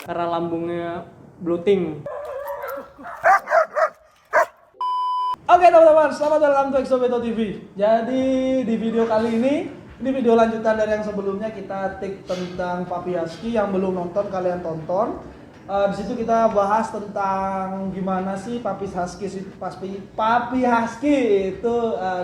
karena lambungnya bloating. Oke teman-teman, selamat datang ke Exobeto TV. Jadi di video kali ini video lanjutan dari yang sebelumnya kita take tentang Puppy Husky. Yang belum nonton kalian tonton. Di situ kita bahas tentang gimana sih Puppy Husky itu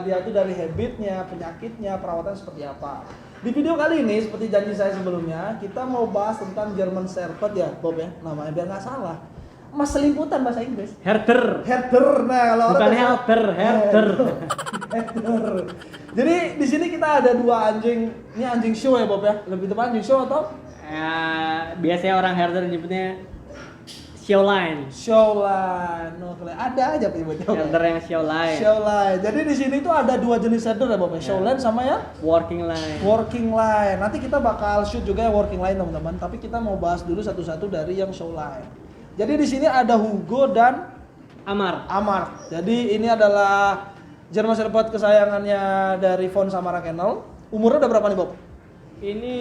dia tuh dari habitnya, penyakitnya, perawatan seperti apa. Di video kali ini seperti janji saya sebelumnya, kita mau bahas tentang German Shepherd ya, Bob ya, namanya biar nggak salah. Mas selimputan bahasa Inggris. Herder. Nah, kalau Bukan orang herder. Jadi di sini kita ada dua anjing. Ini anjing show ya, Bob ya? Lebih tepat anjing show atau Biasanya orang herder nyebutnya showline. Showline. Ada aja ibaratnya. Herder yang showline. Showline. Jadi di sini tuh ada dua jenis herder ya, Bob ya? Showline sama ya Working line. working line. Nanti kita bakal shoot juga ya working line, teman-teman. Tapi kita mau bahas dulu satu-satu dari yang showline. Jadi di sini ada Hugo dan Amar. Jadi ini adalah German Shepherd kesayangannya dari Von Samara Kennel. Umurnya udah berapa nih, Bob? Ini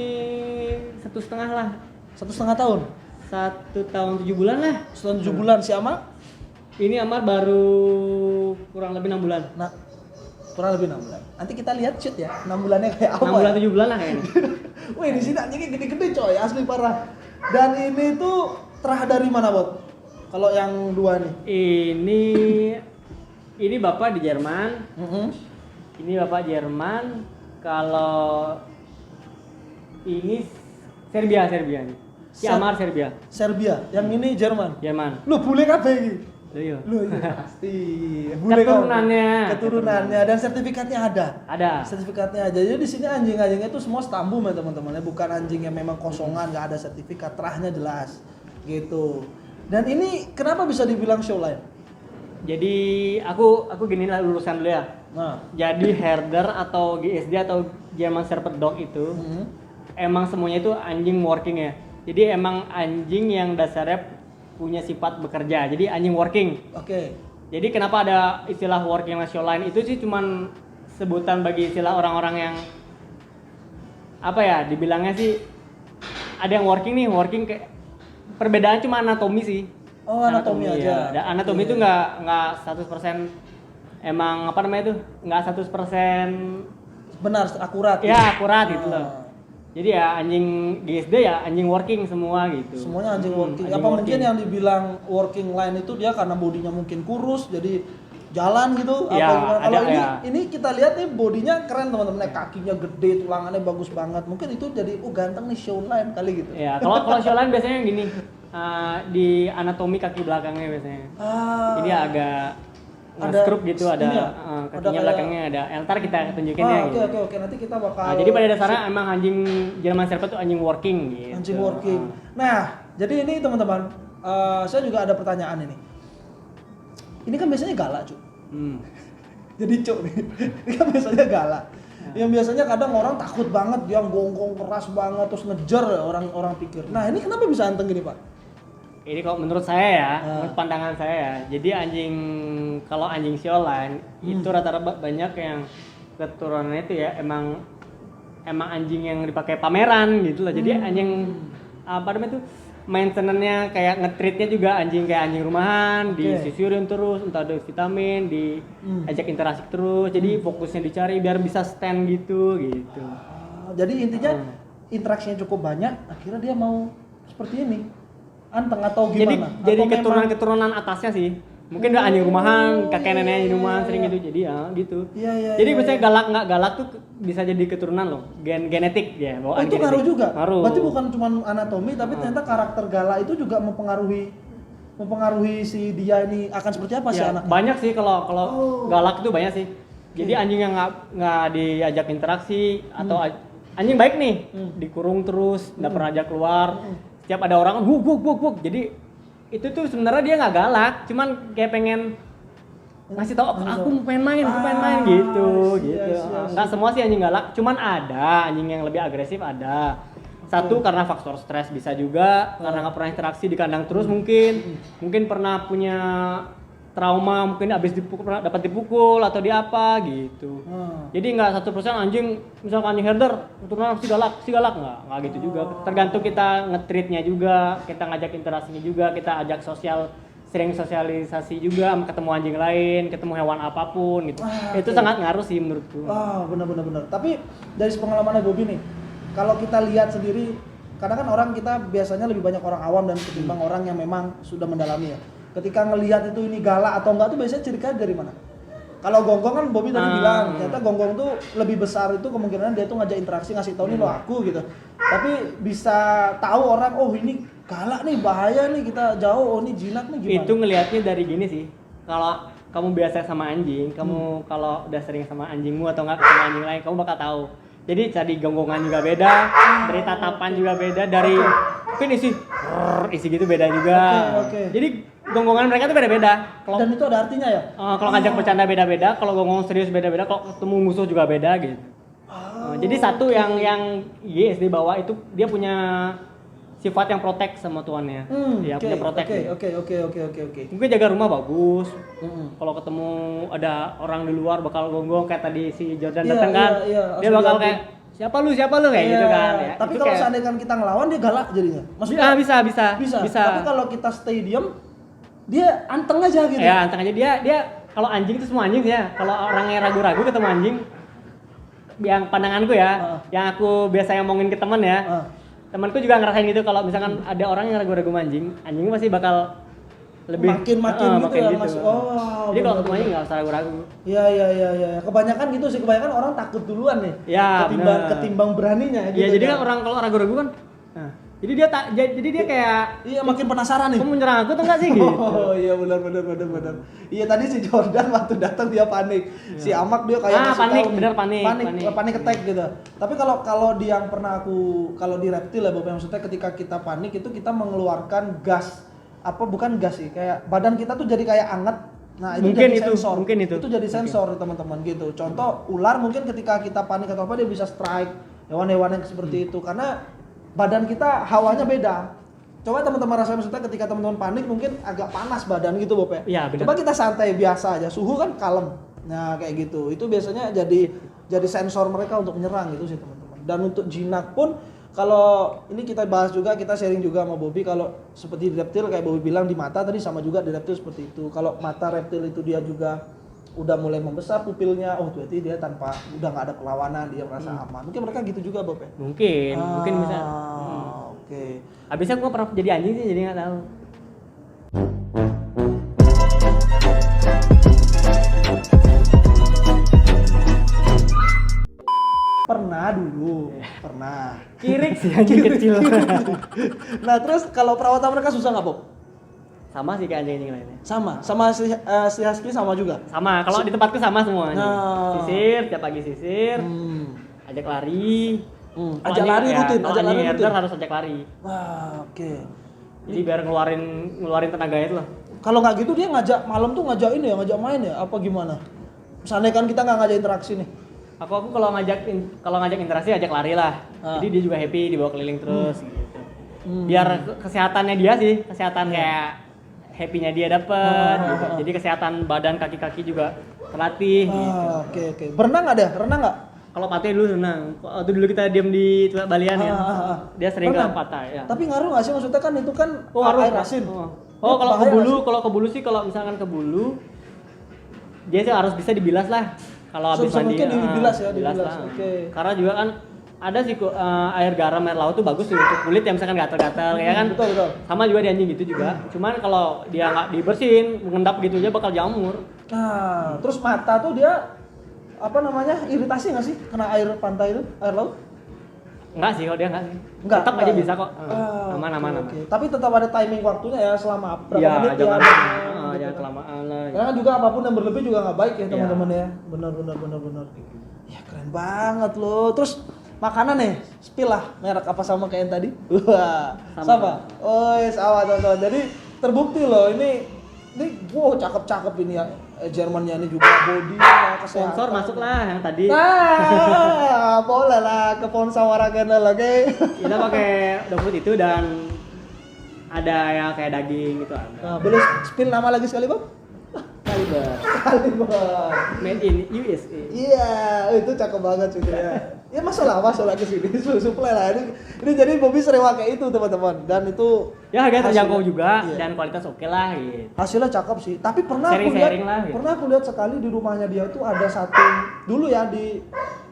1,5 lah. 1,5 tahun. 1 tahun 7 bulan lah. 1 tahun 7 bulan si Amar? Ini Amar baru kurang lebih 6 bulan. Nah, kurang lebih 6 bulan. Nanti kita lihat shoot ya, 6 bulannya kayak apa. 6 bulan ya? 7 bulan lah kayaknya. Wih, di sini anjingnya gede-gede coy, asli parah. Dan ini tuh terah dari mana, Bob? Kalau yang dua nih? Ini bapak di Jerman. Ini bapak Jerman. Kalau ini Serbia nih. Si Amar Serbia. Yang ini Jerman. Lu bule kabeh iki. Iya. Lu iya pasti. Keturunannya dan sertifikatnya ada. Sertifikatnya aja. Jadi di sini anjing-anjingnya itu semua stambul ya teman-teman. Bukan anjing yang memang kosongan, nggak ada sertifikat, terahnya jelas. Gitu. Dan ini kenapa bisa dibilang showline? Jadi aku gini lah lulusan dulu ya. Nah, jadi herder atau GSD atau German Shepherd Dog itu emang semuanya itu anjing working ya. Jadi emang anjing yang dasarnya punya sifat bekerja. Jadi anjing working. Oke. Jadi kenapa ada istilah working showline itu sih cuman sebutan bagi istilah orang-orang yang apa ya, dibilangnya sih ada yang working kayak perbedaan cuma anatomi sih. Oh, anatomi aja. Ya. Anatomi itu nggak 100% emang apa namanya itu nggak 100% benar akurat. Ya, akurat gitu loh. Jadi ya anjing GSD ya anjing working semua gitu. Semuanya anjing working. Apa mungkin yang dibilang working line itu dia karena bodinya mungkin kurus jadi jalan gitu ya, apa gimana? Kalau ini kita lihat nih bodinya keren teman-teman, kakinya gede, tulangannya bagus banget. Mungkin itu jadi ganteng nih showline kali gitu. Ya, kalau showline biasanya gini. Di anatomi kaki belakangnya biasanya. Jadi agak nge-scrub gitu, ada kakinya belakangnya ada. Ntar kita tunjukin ya. Oke. Nanti kita bakal. Jadi pada dasarnya emang anjing German Shepherd itu anjing working gitu. Anjing working. Nah, jadi ini teman-teman, saya juga ada pertanyaan ini. Ini kan biasanya galak, Cuk. Jadi Cuk nih. Ini kan biasanya galak. Yang biasanya kadang orang takut banget, dia gonggong keras banget terus ngejar orang pikir. Nah, ini kenapa bisa anteng gini, Pak? Ini kalau menurut saya ya, menurut pandangan saya ya. Jadi kalau anjing showline itu rata-rata banyak yang keturunannya itu ya emang anjing yang dipakai pameran gitu loh. Jadi anjing apa namanya itu maintenance-nya kayak nge-treatnya juga anjing kayak anjing rumahan, disisurin terus, entah ada vitamin, diajak interaksi terus. Jadi fokusnya dicari biar bisa stand gitu. Jadi intinya interaksinya cukup banyak, akhirnya dia mau seperti ini. Anteng atau gimana? Jadi keturunan atasnya sih. Mungkin udah anjing rumahan, kakek neneknya anjing rumahan sering gitu. Jadi ya gitu. Jadi misalnya galak nggak galak tuh bisa jadi keturunan loh. Genetik ya. Itu ngaruh juga. Ngaruh. Berarti bukan cuma anatomi tapi ternyata karakter galak itu juga mempengaruhi si dia ini akan seperti apa sih anaknya? Banyak sih kalau galak itu banyak sih. Jadi anjing yang nggak diajak interaksi atau anjing baik nih dikurung terus, nggak pernah ajak keluar. Setiap ada orang buk. Jadi itu tuh sebenarnya dia nggak galak, cuman kayak pengen ngasih tau aku pengen main gitu. Nggak semua sih anjing galak, cuman ada anjing yang lebih agresif ada. Satu karena faktor stres bisa juga, karena nggak pernah interaksi di kandang terus mungkin pernah punya trauma, mungkin abis dapat dipukul atau di apa gitu. Jadi nggak 100% anjing, misalkan anjing herder keturunan si galak nggak gitu juga. Tergantung kita nge-treatnya juga, kita ngajak interaksinya juga, kita ajak sering sosialisasi juga, ketemu anjing lain, ketemu hewan apapun gitu. Itu sangat ngaruh sih menurutku. Benar. Tapi dari pengalaman Bobby nih, kalau kita lihat sendiri, karena kan orang kita biasanya lebih banyak orang awam dan ketimbang orang yang memang sudah mendalami ya. Ketika ngelihat itu ini galak atau enggak tuh biasanya ciri khas dari mana? Kalau gonggong kan Bobby tadi bilang, ternyata gonggong tuh lebih besar itu kemungkinan dia tuh ngajak interaksi, ngasih tahu nih lo aku gitu. Tapi bisa tahu orang, oh ini galak nih, bahaya nih, kita jauh, oh ini jinak nih, gimana? Itu ngelihatnya dari gini sih. Kalau kamu biasa sama anjing, kamu kalau udah sering sama anjingmu atau enggak sama anjing lain, kamu bakal tahu. Jadi dari gonggongan juga beda, dari tatapan juga beda, dari mungkin isi gitu beda juga. Jadi gonggongan mereka tuh beda-beda. Dan itu ada artinya ya? Kalau ngajak bercanda beda-beda, kalau gonggong serius beda-beda, kalau ketemu musuh juga beda gitu. Jadi satu yang ISD bawa itu dia punya sifat yang protek sama tuannya. Dia punya protek. Oke. Mungkin jaga rumah bagus. Kalau ketemu ada orang di luar bakal gonggong kayak tadi si Jordan datang kan. Dia bakal kayak siapa lu kayak gitu kan ya. Tapi kalau seandainya kita ngelawan dia galak jadinya. Maksudnya bisa. Tapi kalau kita stay diam dia anteng aja gitu. Ya, anteng aja dia kalau anjing itu semua anjing ya. Kalau orangnya ragu-ragu ketemu anjing, yang pandanganku ya, yang aku biasa ngomongin ke teman ya. Temanku juga ngerasain gitu, kalau misalkan ada orang yang ragu-ragu anjing pasti bakal lebih makin gitu. Jadi kalau ketemu anjing nggak usah ragu-ragu. Iya. Kebanyakan gitu sih, kebanyakan orang takut duluan nih. Ya, ketimbang beraninya gitu. Iya, jadi kan orang kalau ragu-ragu kan. Jadi dia kayak makin penasaran nih. Kamu menyerang aku tuh enggak sih gitu. Oh iya benar. Iya tadi si Jordan waktu datang dia panik. Si Amak dia kayak panik attack gitu. Tapi kalau di yang pernah kalau di reptil ya Bapak, maksudnya ketika kita panik itu kita mengeluarkan gas bukan gas sih, kayak badan kita tuh jadi kayak anget. Nah, itu jadi sensor. Itu jadi sensor teman-teman gitu. Contoh ular mungkin ketika kita panik atau apa dia bisa strike hewan-hewan yang seperti itu karena badan kita hawanya beda. Coba teman-teman rasain, maksudnya ketika teman-teman panik mungkin agak panas badan gitu Bope. Iya, benar. Coba kita santai biasa aja, suhu kan kalem. Nah, kayak gitu. Itu biasanya jadi sensor mereka untuk menyerang gitu sih teman-teman. Dan untuk jinak pun kalau ini kita bahas juga, kita sharing juga sama Bobby, kalau seperti di reptil kayak Bobby bilang di mata tadi sama juga di reptil seperti itu. Kalau mata reptil itu dia juga udah mulai membesar pupilnya, berarti dia udah nggak ada perlawanan, dia merasa aman. Mungkin mereka gitu juga Bob ya? Mungkin bisa. Oke. Abisnya gue pernah jadi anjing sih, jadi nggak tahu. Pernah. Kirik sih anjing kecil. Nah terus kalau perawatan mereka susah nggak Bob? Sama sih kayak anjing lainnya. Sama si Husky sama juga. Sama, kalau di tempatku sama semua. Sisir, tiap pagi sisir. Ajak lari. Ajak lari rutin. Harus ajak lari. Wah, oke. Jadi biar ngeluarin tenaga itu loh. Kalau nggak gitu dia ngajak malam tuh ngajak main ya? Apa gimana? Misalnya kan kita nggak ngajak interaksi nih. Aku kalau ngajak interaksi ajak lari lah. Jadi dia juga happy dibawa keliling terus gitu. Biar kesehatannya dia sih, kesehatan kayak happy-nya dia dapet gitu. Jadi kesehatan badan kaki-kaki juga terlatih gitu. Oke. Berenang nggak? Kalau Patah dulu renang. Waktu dulu kita diam di Balian ya. Dia sering ke Patah ya. Tapi ngaruh nggak sih, maksudnya kan itu kan air asin. Kalau ke Bulu sih, kalau misalkan ke Bulu dia sih harus bisa dibilas lah. Kalau habis mandi. Mungkin dibilas ya, dibilas lah. Oke. Karena juga kan ada sih air garam, air laut tuh bagus sih untuk kulit yang misalkan gatal-gatal ya kan. Betul. Sama juga di anjing gitu juga. Cuman kalau dia nggak dibersihin, mengendap gitu aja bakal jamur. Nah, terus mata tuh dia iritasi nggak sih kena air pantai itu, air laut? Enggak sih, kalau dia enggak sih. Tetap aja bisa kok. Aman. Okay. Tapi tetap ada timing waktunya ya, selama berapa menit ya. Jangan kelamaan lah. Karena juga apapun yang berlebih juga nggak baik ya teman-teman ya. Benar. Ya keren banget loh. Terus makanan nih, spill lah merek apa sama kayak yang tadi? Wah, sama. Sama teman-teman. Jadi terbukti loh ini cakep-cakep ini ya. Jermannya ini juga body kesehatan. Sponsor masuk lah yang tadi. Boleh lah ke sponsor Waragana lagi. Kita pakai dog food itu dan ada yang kayak daging gitu ada. Boleh spill nama lagi sekali Bob? Excalibur. Excalibur. Made in USA. Iya, itu cakep banget juga ya. Ya masuk lah ke sini, supply lah. Ini jadi Bobby sering pakai itu teman-teman, dan itu Ya harga terjangkau hasilnya- juga iya. dan kualitas oke lah gitu. Hasilnya cakep sih. Tapi pernah Sharing-sharing lah, gitu. pernah aku lihat sekali di rumahnya dia itu ada satu dulu ya di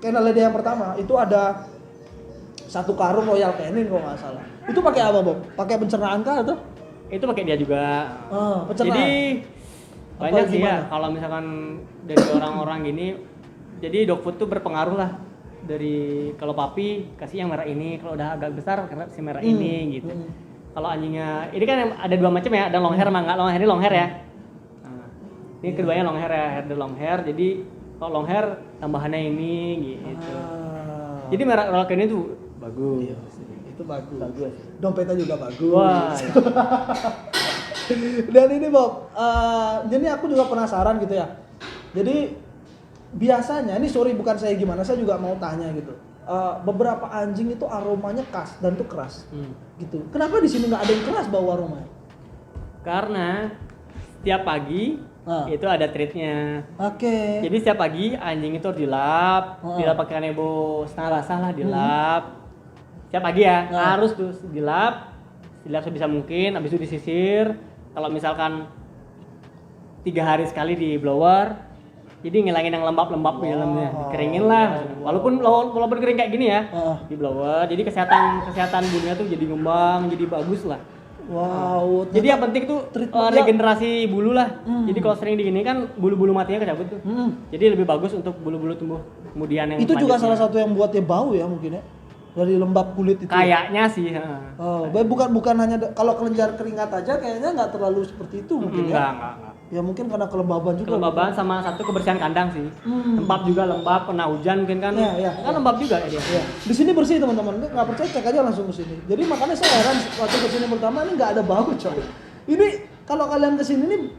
channelnya dia yang pertama itu ada satu karung Royal Canin kalau nggak salah. Itu pakai apa Bob? Pakai pencernaan kah atau? Itu pakai dia juga. Pencernaan. Jadi Apa banyak sih gimana? ya kalau misalkan dari orang-orang gini, jadi dog food tuh berpengaruh lah. Dari kalau papi kasih yang merah ini, kalau udah agak besar karena si merah ini gitu. Kalau anjingnya ini kan ada dua macam ya, ada long hair sama nggak long hair. Ini long hair ya. Nah, ini keduanya long hair ya, hair long hair. Jadi kalau long hair tambahannya ini gitu. Jadi merah Royal Canin tuh bagus. Iya, itu bagus. Bagus. Dompetnya juga bagus. Wah. Dan ini Bob, jadi aku juga penasaran gitu ya. Jadi biasanya, ini sorry bukan saya gimana, saya juga mau tanya gitu. Beberapa anjing itu aromanya khas dan tuh keras, gitu. Kenapa di sini nggak ada yang keras bau aromanya? Karena setiap pagi itu ada treatnya. Oke. Jadi setiap pagi anjing itu harus dilap, dilap pakai kanebo setengah basah lah, dilap. Setiap pagi ya harus tuh dilap sebisa mungkin. Habis itu disisir. Kalau misalkan 3 hari sekali di blower, jadi ngilangin yang lembab-lembab di dalamnya, dikeringin lah. Walaupun kering kayak gini ya, di blower. Jadi kesehatan bulunya tuh jadi ngembang, jadi bagus lah. Wow. Jadi yang penting tuh regenerasi bulu lah. Jadi kalau sering digini kan bulu-bulu matinya kecabut tuh. Jadi lebih bagus untuk bulu-bulu tumbuh kemudian yang Itu juga selanjutnya. salah satu yang buat dia bau ya mungkin ya. Dari lembab kulit itu. Kayaknya sih. Bukan hanya kalau kelenjar keringat aja kayaknya nggak terlalu seperti itu mungkin ya. Enggak. Ya mungkin karena kelembaban juga. Kelembaban sama satu kebersihan kandang sih. Lembab juga, lembab kena hujan mungkin kan. Iya. Kan lembab juga ya dia. Ya. Di sini bersih teman-teman, nggak percaya cek aja langsung ke sini. Jadi makanya saya heran waktu ke sini pertama ini nggak ada bau coy. Ini kalau kalian ke sini nih,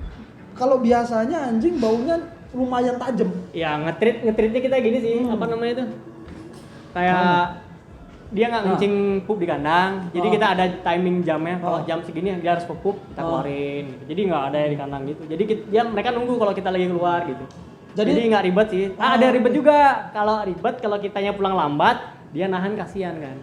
kalau biasanya anjing baunya lumayan tajam. Ya ngetritnya kita gini sih, apa namanya itu? Kayak dia nggak ngencing pup di kandang, jadi kita ada timing jamnya. Kalau jam segini dia harus pup, kita keluarin. Gitu. Jadi nggak ada di kandang gitu. Jadi mereka nunggu kalau kita lagi keluar gitu. Jadi nggak ribet sih. Ada ribet juga. Kalau ribet kalau kitanya pulang lambat, dia nahan kasihan kan.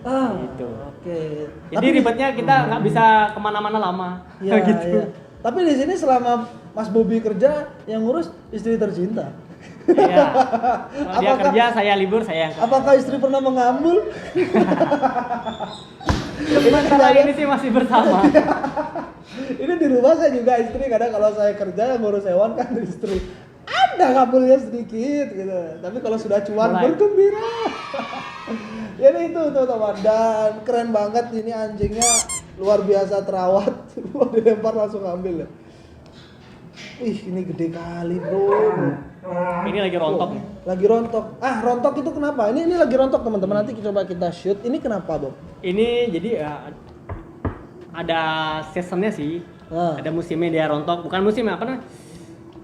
Gitu. Oke. Jadi ribetnya kita nggak bisa kemana-mana lama. Iya, gitu. iya. Tapi di sini selama Mas Bobby kerja, yang ngurus istri tercinta. Iya. Kalau dia kerja, saya libur, saya yang Apakah istri pernah mengambul? Sementara ini sih masih bersama. Ini di rumah saya juga istri, kadang kalau saya kerja yang ngurus hewan kan istri. Ada ngambulnya sedikit gitu. Tapi kalau sudah cuan bergembira. Jadi itu teman-teman, dan keren banget ini anjingnya, luar biasa terawat. Mau dilempar langsung ambil ya. Ih, ini gede kali, Bro. Ini lagi rontok nih. Lagi rontok. Rontok itu kenapa? Ini lagi rontok, teman-teman. Nanti coba kita shoot. Ini kenapa, Bob? Ini jadi ada seasonnya sih. Ada musimnya dia rontok. Bukan musim apa namanya?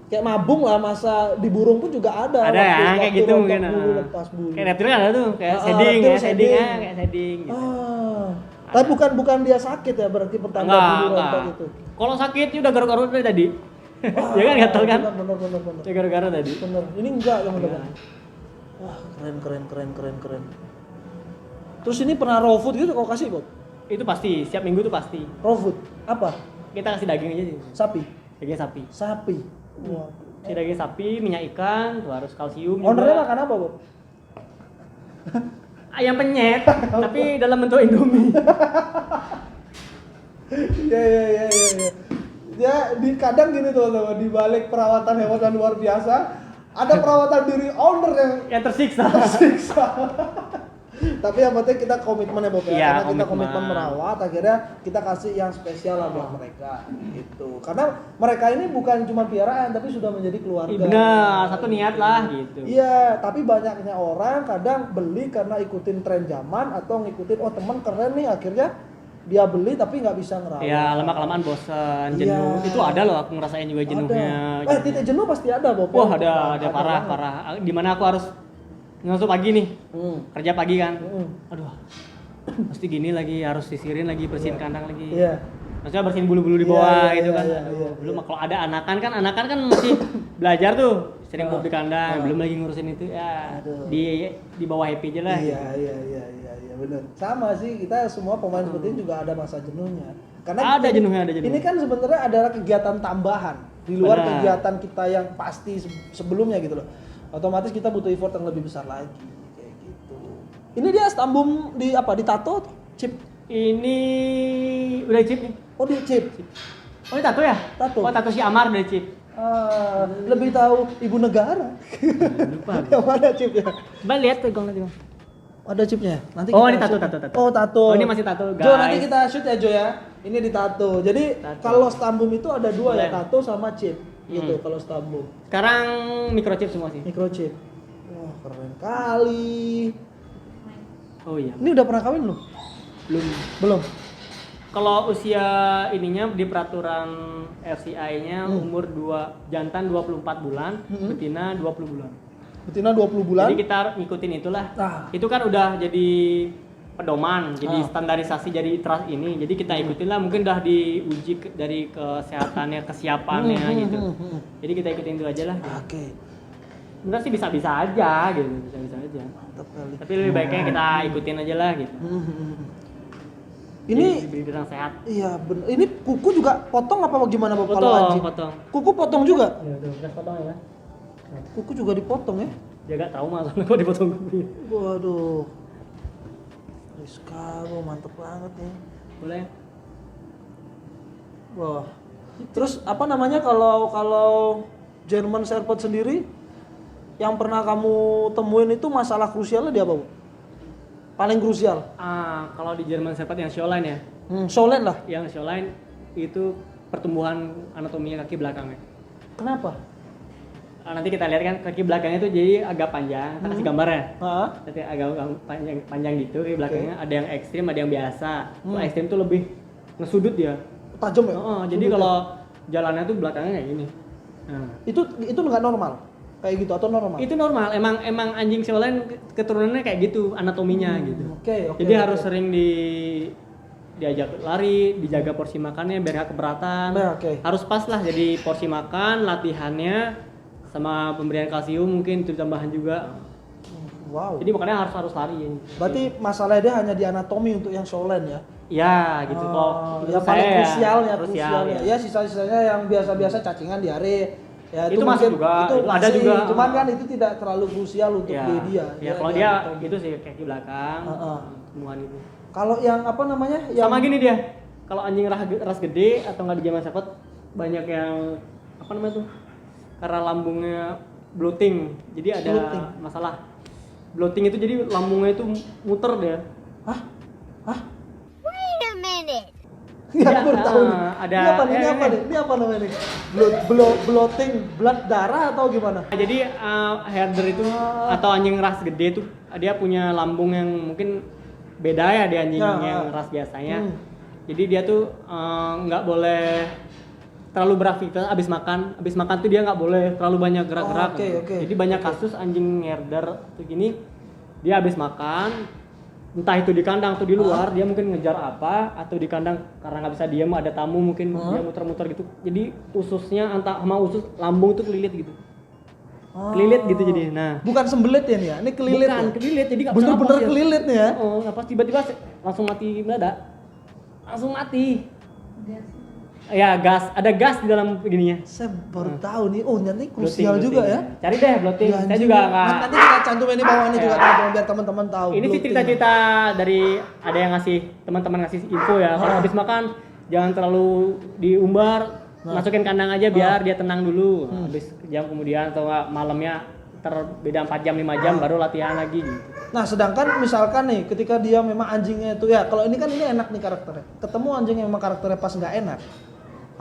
Kayak mabung lah, masa di burung pun juga ada. Ada ya, kayak gitu rontok mungkin. bulu, lepas bulu. Kayak reptil ada tuh, kayak reptil shading kayak shading gitu. Tapi bukan dia sakit ya, berarti pertanda bulu rontok itu. Kalau sakit udah garuk-garuk dari tadi. Ya kan gatel kan? Bener. Ya garuk-garuk tadi. Bener. Ini enggak, teman-teman. Wah, keren. Terus ini pernah raw food gitu kau kasih, Bob? Itu pasti, setiap minggu tuh pasti. Raw food apa? Kita kasih daging aja sih. Sapi. Daging sapi. Sapi. Wah. Si daging sapi, minyak ikan, tuh harus kalsium. Ownernya makan apa, Bob? Ayam penyet, tapi dalam bentuk Indomie. Iya. Ya di kadang gini teman-teman, di balik perawatan hewan yang luar biasa, ada perawatan diri owner yang tersiksa. Tapi yang penting kita komitmen ya Bob ya, Iya, karena kita komitmen merawat, akhirnya kita kasih yang spesial lah buat mereka gitu. Karena mereka ini bukan cuma piaraan tapi sudah menjadi keluarga. Benar, satu niat lah gitu. Iya, tapi banyaknya orang kadang beli karena ikutin tren zaman atau ngikutin teman keren nih, akhirnya dia beli tapi nggak bisa ngerawat. Ya lama-kelamaan bosan, jenuh. Itu ada loh, aku ngerasain juga jenuhnya. Titik jenuh pasti ada Bob. Wah ada parah. Dimana aku harus ngasuh pagi nih, kerja pagi kan. Aduh, pasti gini lagi, harus sisirin lagi, bersihin kandang lagi. Iya. Maksudnya bersihin bulu-bulu di Iya, bawah iya, gitu iya, kan. iya, Aduh, iya, belum iya. kalau ada anakan kan masih belajar tuh, sering bob di kandang, Ah. belum lagi ngurusin itu ya. Aduh. Di bawah happy aja lah. Iya, gitu. iya, benar. Sama sih, kita semua pemain seperti ini juga ada masa jenuhnya. Ada jenuhnya. Ini kan sebenarnya adalah kegiatan tambahan di luar Benar. kegiatan kita yang pasti sebelumnya gitu loh. Otomatis kita butuh effort yang lebih besar lagi kayak gitu. Ini dia stambum di apa? Ditato atau chip? Ini udah chip nih. Oh, di chip. Oh ini tato ya? Tato. Oh tato si Amar dari chip. Lebih tahu ibu negara. Lupa. Yang mana chipnya? Coba lihat tuh gong nanti. Ada chipnya. Nanti Oh, kita ini tato, shoot. tato. Oh, tato. Oh, ini masih tato, Jo, guys. nanti kita shoot ya, Jo ya. Ini ditato. Jadi Tato. kalau stambum itu ada dua ya, Boleh. tato sama chip. Gitu kalau stambum. Sekarang microchip semua sih. Microchip. Wah, keren kali. Oh iya. Ini udah pernah kawin lu? Belum. Belum. Kalau usia ininya di peraturan RCI-nya umur jantan 24 bulan, betina 20 bulan. Betina 20 bulan. Jadi kita ngikutin itulah. Ah. Itu kan udah jadi pedoman, jadi standarisasi jadi trust ini. Jadi kita ikutin lah, mungkin udah diuji dari kesehatannya, kesiapannya gitu. Jadi kita ikutin itu aja lah. Oke. Sebenarnya sih bisa-bisa aja gitu, bisa-bisa aja. Mantap kali. Tapi lebih baiknya kita ikutin aja lah gitu. Ini Diberi yang sehat. iya bener. Ini kuku juga potong apa gimana Bapak kalau Potong, anjing? potong. Kuku potong juga? Ya udah, beres potong ya. Kuku juga dipotong ya? Jaga trauma soalnya kalau dipotong kuku. Waduh. Rizka, mantep banget nih. Boleh. Wah. Terus apa namanya kalau German Shepherd sendiri yang pernah kamu temuin itu masalah krusialnya di apa, Bu? Paling krusial. Kalau di German Shepherd yang showline ya. Solid lah. Yang showline itu pertumbuhan anatominya kaki belakangnya. Kenapa? Nanti kita lihat kan kaki belakangnya itu jadi agak panjang. Kita kasih gambarnya. Heeh. Nanti agak panjang gitu kaki belakangnya. Ada yang ekstrim, ada yang biasa. Kalau ekstrim tuh lebih ngesudut dia. Tajam ya? Jadi kalau jalannya tuh belakangnya kayak gini. Nah. Itu nggak normal. Kayak gitu atau normal? Itu normal. Emang anjing showline keturunannya kayak gitu anatominya gitu. Oke. Jadi harus sering diajak lari, dijaga porsi makannya biar gak keberatan. Nah, oke. Harus pas lah, jadi porsi makan, latihannya, sama pemberian kalsium mungkin itu tambahan juga. Wow. Jadi makanya harus lari. Berarti masalahnya dia hanya di anatomi untuk yang showline ya? Ya gitu kok. Yang paling krusialnya. Ya. Ya sisa-sisanya yang biasa-biasa cacingan, diare. Ya, Itu masuk juga, itu ada masih, juga. Cuman kan itu tidak terlalu krusial untuk Ya, dia. ya kalau dia itu sih kaki belakang, temuan itu. Kalau yang apa namanya? Yang Sama gini dia. Kalau anjing ras gede atau nggak di German Shepherd banyak yang apa namanya tuh? Karena lambungnya bloating. Jadi ada Bloating. masalah. Bloating itu jadi lambungnya itu muter dia. Hah? Wait a minute. Ya, aku baru tahu nih. ada Ini apa nih? Ini apa namanya nih? Bloating, blood darah atau gimana? Jadi herder itu atau anjing ras gede itu dia punya lambung yang mungkin beda ya di anjing yang ras biasanya. Jadi dia tuh nggak boleh terlalu beraktivitas abis makan tuh dia nggak boleh terlalu banyak gerak-gerak. Oke. Jadi banyak kasus anjing herder tuh gini, dia abis makan entah itu di kandang atau di luar, dia mungkin ngejar apa, atau di kandang karena nggak bisa diam, ada tamu mungkin dia muter-muter gitu. Jadi ususnya sama usus lambung itu kelilit gitu. Kelilit gitu jadi. Nah, Bukan sembelit ya nih ya? Ini kelilit bukan ya? kelilit, jadi nggak bisa Bener-bener napas ya. kelilit nih ya? Oh, napas tiba-tiba langsung mati mendadak. Langsung mati. Ya gas, ada gas di dalam begininya. Saya baru tahu nih, oh nanti Bloating, krusial juga ya? Cari deh bloating. Ya, Saya anjing. juga nggak. Nanti kita cantumin di bawah ini juga Ya. teman-teman biar teman-teman tahu. Ini sih bloating. cerita-cerita dari ada yang ngasih teman-teman ngasih info ya. Kalau habis makan jangan terlalu diumbar, masukin kandang aja biar dia tenang dulu. Habis jam kemudian atau nggak malamnya terbeda 4 jam 5 jam baru latihan lagi gitu. Nah, sedangkan misalkan nih ketika dia memang anjingnya itu ya, kalau ini kan ini enak nih karakternya. Ketemu anjing yang memang karakternya pas nggak enak.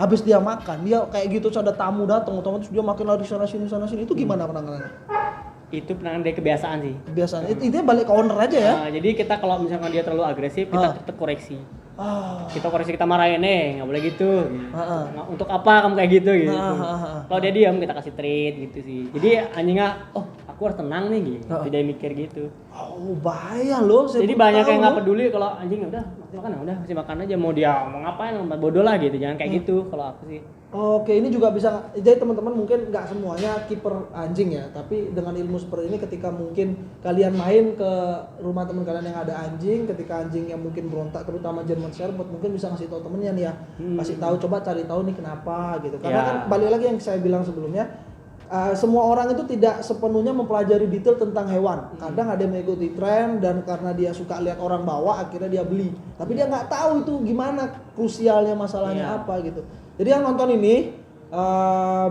Habis dia makan, dia kayak gitu terus ada tamu datang, otomatis dia makin lari sana sini. Itu gimana penanganannya? Itu penanganan dari kebiasaan sih. Kebiasaan. Intinya balik ke owner aja ya. Jadi kita kalau misalkan dia terlalu agresif, kita tetap koreksi. Kita koreksi, kita marahin nggak boleh gitu. Nah, untuk apa kamu kayak gitu gitu. Kalau dia diam kita kasih treat gitu sih. Jadi anjingnya aku harus tenang nih gitu. Tidak mikir gitu. Oh, bahaya loh. Saya Jadi baru banyak tahu yang nggak loh. peduli kalau anjing udah masih makan, udah masih makan aja, mau dia mau ngapain, bodoh lah gitu. Jangan kayak gitu kalau aku sih. Oke, ini juga bisa, jadi teman-teman mungkin nggak semuanya kiper anjing ya, tapi dengan ilmu seperti ini ketika mungkin kalian main ke rumah teman kalian yang ada anjing, ketika anjing yang mungkin berontak, terutama German Shepherd, mungkin bisa ngasih tahu temennya nih ya, kasih tahu, coba cari tahu nih kenapa gitu. Karena kan balik lagi yang saya bilang sebelumnya, semua orang itu tidak sepenuhnya mempelajari detail tentang hewan. Kadang ada yang mengikuti tren dan karena dia suka lihat orang bawa, akhirnya dia beli. Tapi dia nggak tahu itu gimana krusialnya masalahnya apa gitu. Jadi yang nonton ini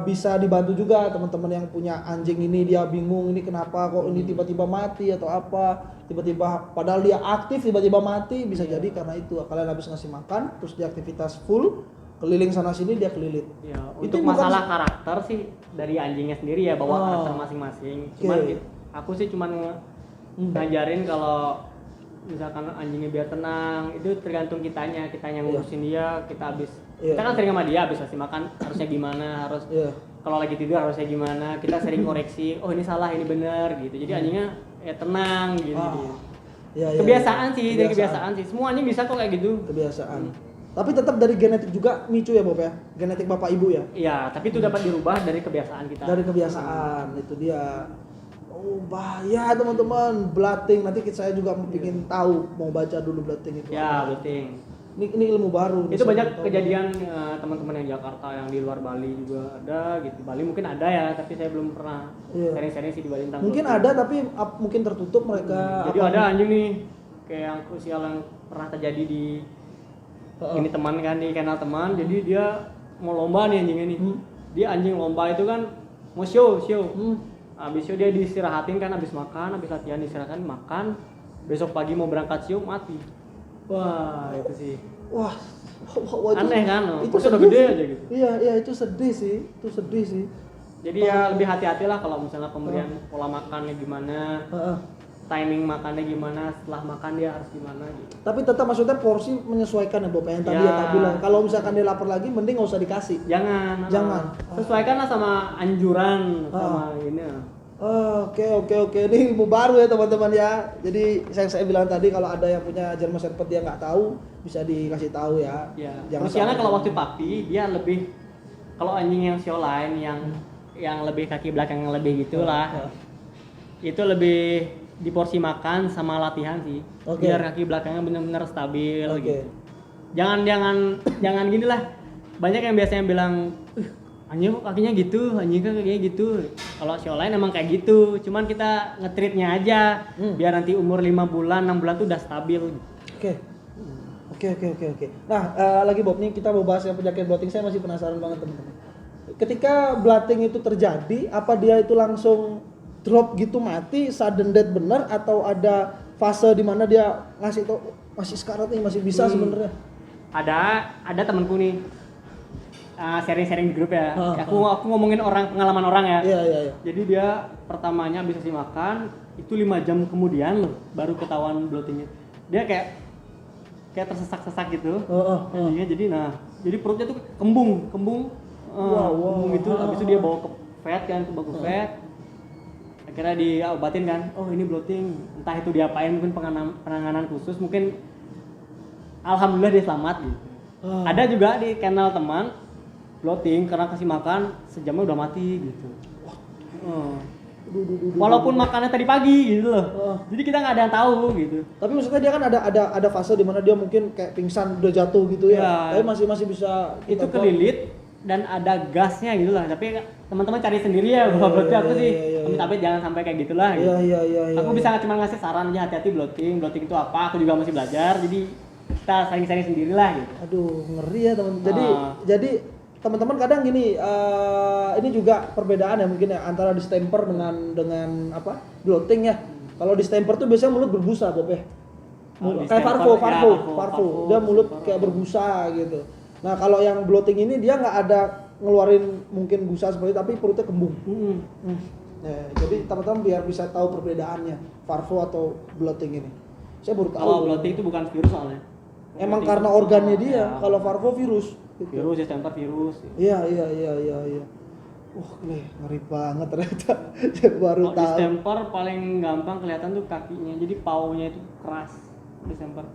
bisa dibantu juga teman-teman yang punya anjing ini, dia bingung ini kenapa kok ini tiba-tiba mati atau apa, tiba-tiba padahal dia aktif tiba-tiba mati, bisa jadi karena itu kalian habis ngasih makan terus dia aktivitas full keliling sana sini dia kelilit. Ya, Itu untuk masalah karakter sih dari anjingnya sendiri ya, bawa karakter masing-masing. Cuman aku sih cuman ngajarin kalau misalkan anjingnya biar tenang, itu tergantung kitanya ngurusin dia, kita kita kan sering sama dia habis kasih makan harusnya gimana, harus kalau lagi tidur harusnya gimana, kita sering koreksi, oh ini salah ini benar gitu. Jadi anjingnya ya tenang gitu. Kebiasaan sih, dari kebiasaan sih. Semua anjing bisa kok kayak gitu. Kebiasaan. Tapi tetap dari genetik juga micu ya Bob ya, genetik bapak ibu ya. Iya, tapi itu dapat dirubah dari kebiasaan kita. Dari kebiasaan itu dia. Oh bahaya teman-teman, bloodthing, nanti saya juga ingin tahu, mau baca dulu bloodthing itu. Ya, bloodthing. Ini ilmu baru. Itu banyak kejadian teman-teman yang Jakarta, yang di luar Bali juga ada gitu. Bali mungkin ada ya, tapi saya belum pernah sharing-sharing sih di Bali tentang. Mungkin ada tapi mungkin tertutup mereka. Jadi ada anjing nih kayak yang krusial yang pernah terjadi di ini teman kan, di kanal teman. Jadi dia mau lomba nih anjingnya nih. Dia anjing lomba itu kan mau show. Habis show dia diistirahatin kan, habis makan, habis latihan diistirahatin makan. Besok pagi mau berangkat show mati. Wah, itu sih. Wah, aneh kan? Itu sudah gede aja gitu. Iya, itu sedih sih. Jadi ya lebih hati-hati lah kalau misalnya pemberian pola makannya gimana. Timing makannya gimana, setelah makan dia harus gimana gitu. Tapi tetap maksudnya porsi menyesuaikan ya Bob, yang tadi ya tadi bilang. Kalau misalkan dia lapar lagi mending nggak usah dikasih. Jangan. Sesuaikanlah sama anjuran sama ini. Oke. Ini ilmu baru ya teman-teman ya. Jadi saya bilang tadi kalau ada yang punya German Shepherd dia nggak tahu, bisa dikasih tahu ya. Krusialnya kalau waktu papi dia lebih, kalau anjing yang show line yang lebih kaki belakang yang lebih gitulah. Itu lebih di porsi makan sama latihan sih. Biar kaki belakangnya benar-benar stabil gitu. Jangan gini lah. Banyak yang biasanya bilang, anjing kok kakinya gitu, anjing kok kakinya gitu. Kalau show line emang kayak gitu, cuman kita nge-treatnya aja biar nanti umur 5 bulan, 6 bulan tuh udah stabil. Oke. Nah, lagi Bob nih kita mau bahas yang penyakit bloating. Saya masih penasaran banget teman-teman. Ketika bloating itu terjadi, apa dia itu langsung drop gitu mati, sudden death benar, atau ada fase di mana dia ngasih tau masih sekarat nih, masih bisa sebenarnya? Ada temanku nih sharing-sharing di grup ya. Aku ngomongin pengalaman orang ya. Iya. Jadi dia pertamanya habis kasih makan itu 5 jam kemudian loh baru ketahuan bloatingnya. Dia kayak tersesak-sesak gitu. Jadi perutnya tuh kembung gitu. Habis itu dia bawa ke vet kan, ke baku vet. Akhirnya diobatin kan. Oh, ini bloating. Entah itu diapain, mungkin penanganan khusus, mungkin alhamdulillah dia selamat gitu. Ada juga di kanal teman bloating karena kasih makan sejamnya udah mati gitu. Walaupun makannya tadi pagi gitu loh. Jadi kita nggak ada yang tahu gitu. Tapi maksudnya dia kan ada fase di mana dia mungkin kayak pingsan udah jatuh gitu ya. Tapi masih bisa itu kelilit dan ada gasnya gitu lah. Tapi teman-teman cari sendiri ya. Berarti aku sih amit-amit jangan sampai kayak gitulah gitu. Iya. Aku bisa cuma ngasih saran aja, hati-hati bloating itu apa. Aku juga masih belajar. Jadi kita saling-saling sendirilah gitu. Aduh, ngeri ya teman. Jadi teman-teman kadang gini, ini juga perbedaan ya mungkin ya antara distemper dengan apa? Bloating ya. Kalau distemper tuh biasanya mulut berbusa, Bob ya. Kayak Farvo. Dia mulut kayak berbusa gitu. Nah, kalau yang bloating ini dia nggak ada ngeluarin mungkin busa seperti itu, tapi perutnya kembung. Nah, jadi teman-teman biar bisa tahu perbedaannya Farvo atau bloating ini. Saya baru tahu. Kalau bloating itu bukan virus soalnya. Emang karena organnya dia. Kalau Farvo virus. Virus, distemper virus. Iya. nih ngeri banget ternyata. Saya baru Kalau tahu. distemper paling gampang kelihatan tuh kakinya, jadi paunya itu keras distemper.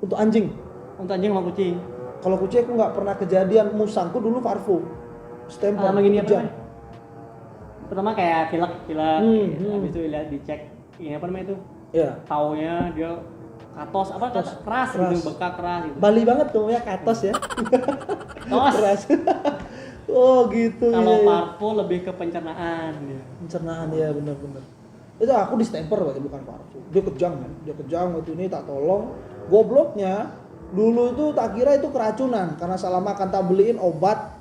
Untuk anjing. Untuk anjing sama kucing. Kalau kucing aku nggak pernah kejadian. Musangku dulu parvo. Stempel. Sama gini apa kejam. namanya? Pertama kayak pilek, habis itu lihat dicek ini apa namanya itu? Iya. Taunya dia katos apa keras gitu, bekas keras gitu. Bali banget tuh ya katos ya. Tos. Keras. Oh gitu. Kalau iya. parvo lebih ke pencernaan gitu. Pencernaan ya benar-benar. Itu aku distemper berarti bukan parvo. Dia kejang kan. Dia kejang waktu ini tak tolong. Gobloknya dulu itu tak kira itu keracunan karena salah makan, tak beliin obat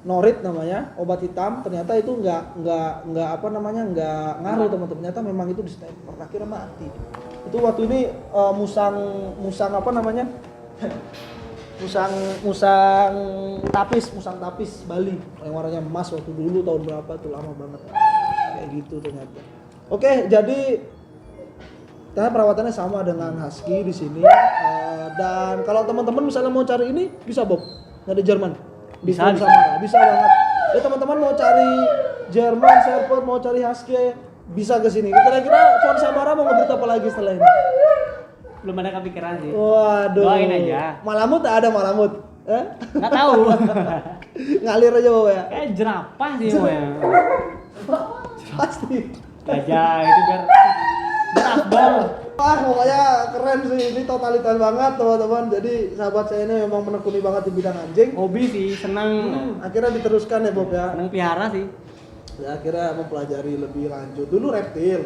norit namanya, obat hitam. Ternyata itu nggak apa namanya, nggak ngaruh teman-teman. Ternyata memang itu distemper. Akhirnya mati. Itu waktu ini musang apa namanya? musang tapis Bali yang warnanya emas waktu dulu tahun berapa tuh, lama banget kayak gitu ternyata. Oke, jadi ternyata perawatannya sama dengan husky di sini. Dan kalau teman-teman misalnya mau cari ini bisa Bob dari Jerman di Bisa. Samara, bisa banget. Ya teman-teman mau cari Jerman Shepherd, mau cari husky bisa ke sini. Kira-kira Fon Samara mau ngebut apa lagi setelah ini? Belum ada kepikiran sih. Waduh. Doain aja. Malamut tak ada malamut. Nggak tahu. Ngalir aja Bob ya. Kayak jerapah sih mau ya. Pasti. Gajah itu biar akbar. Wah, pokoknya keren sih. Ini totalitas banget teman-teman. Jadi sahabat saya ini memang menekuni banget di bidang anjing. Hobi sih, senang. Akhirnya diteruskan ya Bob ya. Senang pelihara sih. Ya akhirnya mempelajari lebih lanjut. Dulu reptil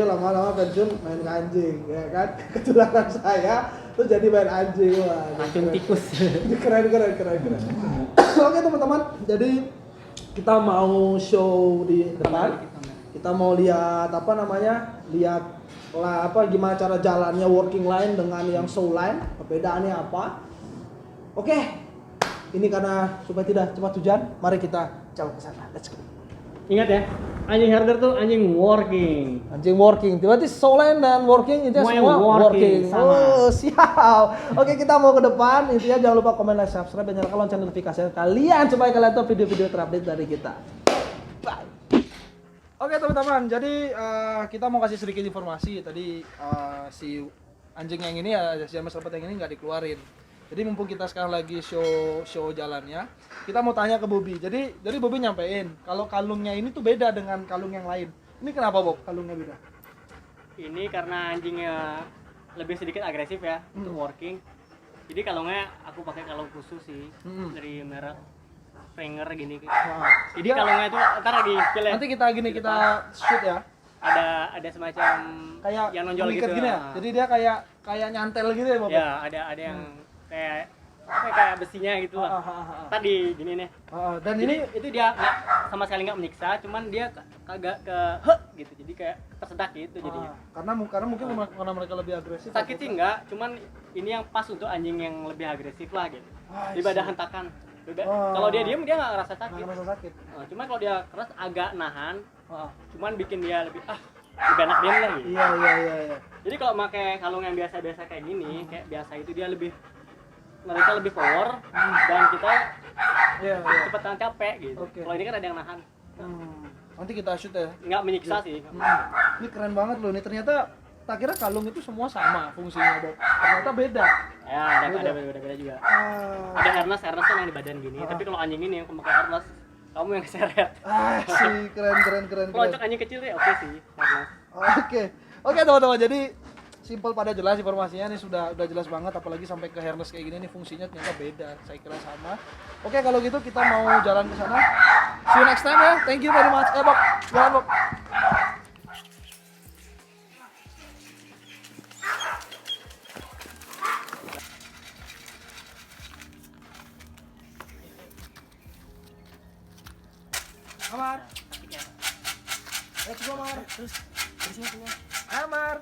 lama-lama pensiun main ke anjing, ya kan? Ketularan saya terus jadi main anjing. Wah, Racun tikus. keren. Oke teman-teman, jadi kita mau show di depan. Kita mau lihat apa namanya? Lihat lah apa gimana cara jalannya working line dengan yang show line, perbedaannya apa? Oke. Ini karena supaya tidak cepat hujan, mari kita jauh ke sana. Let's go. Ingat ya, anjing herder tuh anjing working. Anjing working, berarti solen dan working intinya Semua semua working. sama. Oh, siap. Oke, kita mau ke depan. Intinya jangan lupa komen, like, subscribe, dan nyalakan lonceng notifikasi kalian supaya kalian tahu video-video terupdate dari kita. Bye. Oke teman-teman, jadi kita mau kasih sedikit informasi. Tadi si anjing yang ini ya, si James Rabbit yang ini nggak dikeluarin. Jadi mumpung kita sekarang lagi show jalannya, kita mau tanya ke Bobby. Jadi Bobby nyampein kalau kalungnya ini tuh beda dengan kalung yang lain. Ini kenapa Bob kalungnya beda? Ini karena anjingnya lebih sedikit agresif ya untuk working. Jadi kalungnya aku pakai kalung khusus sih dari merek Springer gini. Jadi kalungnya itu ntar lagi pilih. Nanti kita shoot ya. Ada semacam Kayak yang nonjol mengikat gitu gini ya. Jadi dia kayak nyantel gitu ya Bob. Ya, ada yang kayak kayak besinya gitu lah. Tadi gini nih. Dan Jadi ini itu dia sama sekali nggak menyiksa, cuman dia kagak ke gitu. Jadi kayak tersedak gitu jadinya. karena mungkin karena mereka lebih agresif. Sakit sih enggak, cuman ini yang pas untuk anjing yang lebih agresif lah gitu. Daripada hentakan. Kalau dia diem dia nggak ngerasa sakit. Nggak merasa sakit. Cuman kalau dia keras agak nahan, cuman bikin dia lebih enak diem lah gitu. Iya. Jadi kalau pakai kalung yang biasa-biasa kayak gini, kayak biasa itu dia mereka lebih power dan kita cepetan capek gitu. Oke. Kalau ini kan ada yang nahan, Nanti kita shoot ya. nggak menyiksa sih. Ini keren banget loh. Ini ternyata tak kira kalung itu semua sama fungsinya Bob. Ternyata beda. Ya, ada beda-beda juga. Ah, Ada harness kan yang di badan gini, tapi kalau anjing ini yang pakai harness, kamu yang seret. sih keren. Kalau untuk anjing kecil ya oke sih harness. Oke teman-teman, jadi simpel pada jelas informasinya nih sudah jelas banget, apalagi sampai ke harness kayak gini nih fungsinya ternyata beda. Saya kira sama. Oke, kalau gitu kita mau jalan ke sana. See you next time ya. Thank you very much. Bob. Jalan Bob. Amar. Let's go Amar. Terus Amar.